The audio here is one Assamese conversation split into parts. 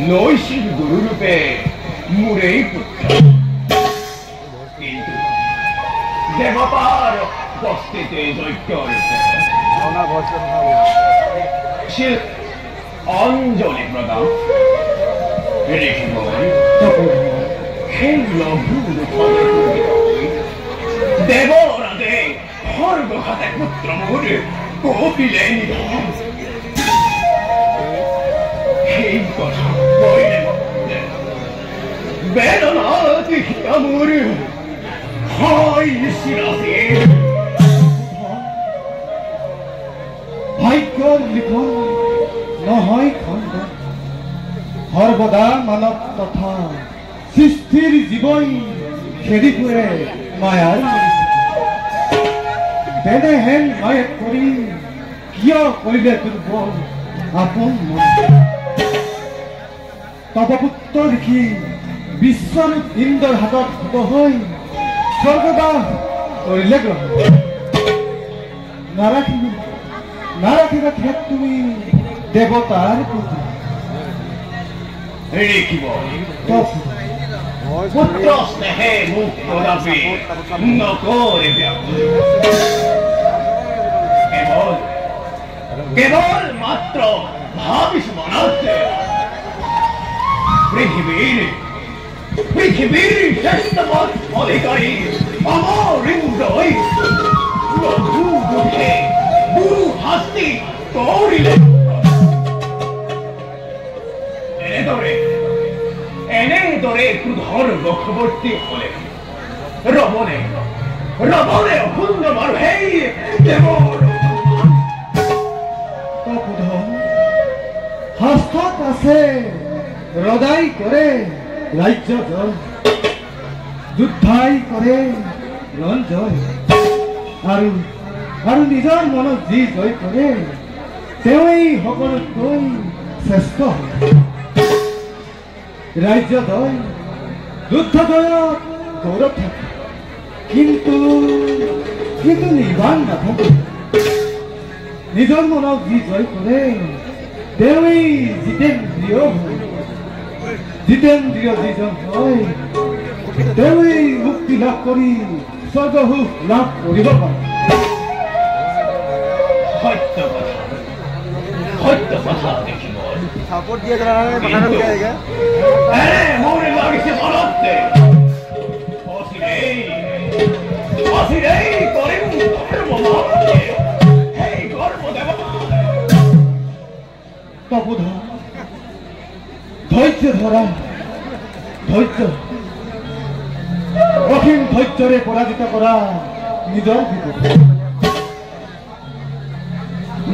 নৈশিক গুরুরূপে মুরেই পুত্র কিন্তু দেবতার উপস্থিতি দৈত্য অঞ্জলি প্রদান সেই লঘু দেবরাজে খর্গঘাতে পুত্র মুরে কপিলে নিধন এই কথা বইলে বেদনা দেখিয়া মোর হয় শিরাতে ভাগ্যর লিখন নহয় খণ্ড সর্বদা মানব তথা সৃষ্টির জীবই খেদি ফুৰে মায়াৰ তেনেহেন মায়েক কৰি কিয় কৰিলে দুৰ্বল আপোন মন তব পুত্ৰ দেখি বিশ্বৰূপ ইন্দ্ৰৰ হাতত হব হৈ স্বৰ্গবাস কৰিলে গ্ৰহণ নাৰাখিবা ঠেক তুমি দেৱতাৰ পুত্ৰ পুত্ৰ স্নেহে মোক কদাপি নকৰে কেৱল মাত্ৰ ভাবিছো মনতে পৃথিৱীৰ শ্ৰেষ্ঠপদ অধিকাৰী অমৰ হৃদয় প্ৰভু দুখে গুৰু শাস্তি কৰিলে এনেদৰে ক্ৰোধৰ বশৱৰ্তী হলে ৰৱণে অসুন্দৰ আৰু সেই দেৱৰ হস্তত আছে হৃদয় কৰে ৰাজ্য জয় যুদ্ধাই কৰে ৰণ জয় আৰু নিজৰ মনত যি জয় কৰে তেওঁই সকলোতকৈ শ্ৰেষ্ঠ হয় ৰাজ্য জয় যুদ্ধ জয়ত গৌৰৱ থাকে কিন্তু নিৰ্বাণ নাথাকে নিজৰ মনত যি জয় কৰে তেওঁই জিতেন্দ্ৰিয় হয় জিতেন্দ্ৰিয় যিজন হয় তেওঁই মুক্তি লাভ কৰি স্বৰ্গসুখ লাভ কৰিব পাৰে সত্য কথা দেখিব সাপোর্ট দিয়ে দিলাম বানানো কি আইগা আরে মোরে লাগিছে মনতে অসিরেই করিম ধর্ম মহাপ্রভু হেই কর্ম দেব তপোধন ধৈর্য ধরা ধৈর্য অসীম ধৈৰ্যৰে পৰাজিত কৰা নিজৰ বিপদ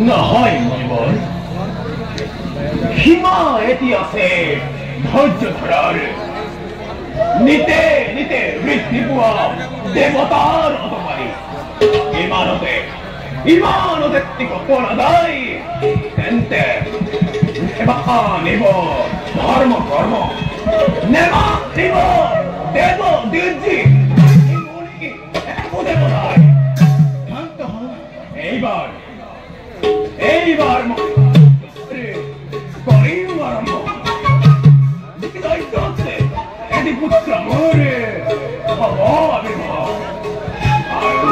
নহয় মনিবৰ সীমা এটি আছে ধৈৰ্য ধৰাৰ নিতে নিতে বৃদ্ধি পোৱা দেৱতাৰ অতমাৰি ইমানতে টিকপ নাযায় তেন্তে নেমানিব ধৰ্ম কৰ্ম নেমানিব দেৱ দিৰ্জি একো দেৱ নাই শান্ত হয় এইবাৰ কৰিম আৰম্ভ দায়িত্ব আছে এটি পুত্ৰ মোৰ হ'ব আবিৰ্ভাৱ আৰু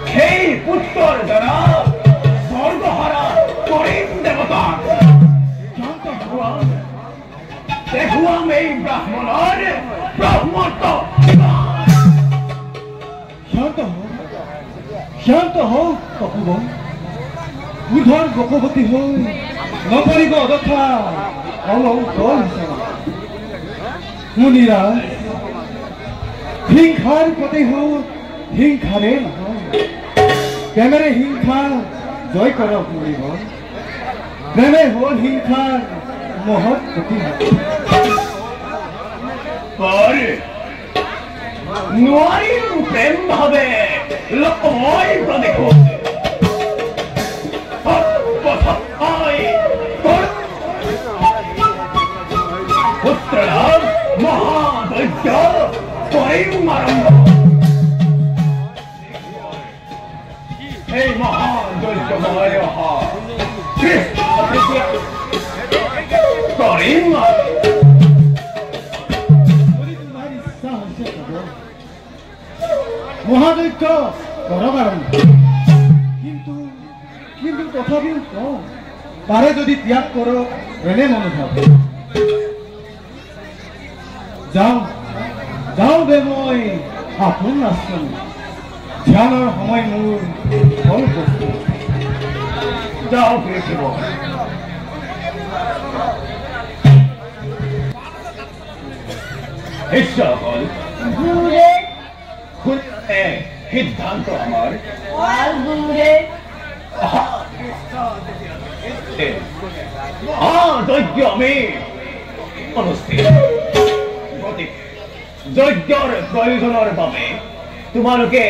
সেই পুত্ৰৰ দ্বাৰা স্বৰ্গহাৰা কৰিম দেৱতাক দেখুৱাম এই ব্ৰাহ্মণৰ ব্ৰহ্মত্ব শান্ত হওক তপোবন বুধৰ গৰ্ভৱতী হৈ নপৰিব অযথা অলৌকল মুনিৰাজ হিংসাৰ প্ৰতি হওক হিংসাৰে নহয় প্ৰেমেৰে হিংসা জয় কৰক মুনিবৰ প্ৰেমে হ'ল হিংসাৰ মহৎ প্ৰতিভা নোৱাৰিম প্ৰেম ভাৱে লোকময় প্ৰদেশ পুত্ৰলাভ মহাধৈৰ্য কৰিম আৰম্ভ এই মহাধৈৰ্যময় অহা কৰিম মহাযজ্ঞ কৰক আৰম্ভ কিন্তু তথাপিও কওঁ তাৰে যদি ত্যাগ কৰক এনে মনোভাৱ যাওঁ দে মই আপোন আশ্ৰম ধ্যানৰ সময় মোৰ হ'ল প্ৰস্তুত যাওঁ দেখিব শিষ্যসকল সিদ্ধান্ত আমাৰ যজ্ঞ আমি অনুষ্ঠিত গতিকে যজ্ঞৰ প্ৰয়োজনৰ বাবে তোমালোকে